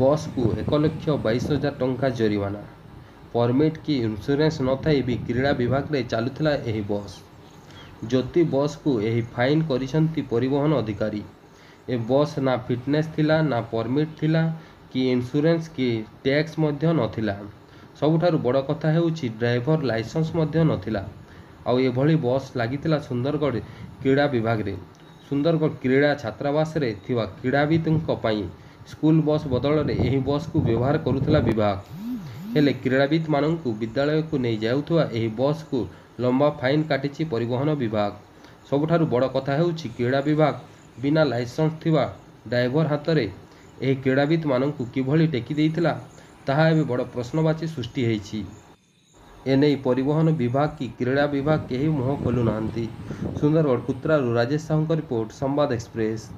बस को 1,22,000 टंका जरिमाना। परमिट कि इन्शुरांस न थाई भी क्रीड़ा विभाग रे चलुथिला एही बस। ज्योति बस को एही फाइन करिसंती परिवहन अधिकारी। ए बस ना फिटनेस थिला ना परमिट थिला कि इन्शुरांस कि टैक्स मध्य नथिला। सबुठारु बड़ कथा हेउछि ड्राइवर लाइसेंस मध्य नथिला। आउ एभली बस लागिथिला सुंदरगढ़ क्रीड़ा विभाग रे। सुंदरगढ़ क्रीड़ा छात्रावास रे थिवा क्रीड़ाविदुंक पई स्कूल बस बदल रे एही बस को व्यवहार करुथिला विभाग। हेले क्रीड़ाविद मानंकु विद्यालय को नहीं जाउथुवा एही बस को लंबा फाइन काटिछि परिवहन विभाग। सबुठारु बड़ कथा हेउछि क्रीड़ा विभाग बिना लाइसेंस थिवा ड्राइवर हाथ रे एही क्रीड़ाविद मानंकु किभली टेकी देइथिला ताहा एबे बड़ प्रश्नवाची सृष्टि हेछि। एने परिवहन विभाग की क्रीड़ा विभाग केही मुह खोलु नाहंती। सुंदरगढ़ कुत्रारू राजेश साहू रिपोर्ट, संवाद एक्सप्रेस।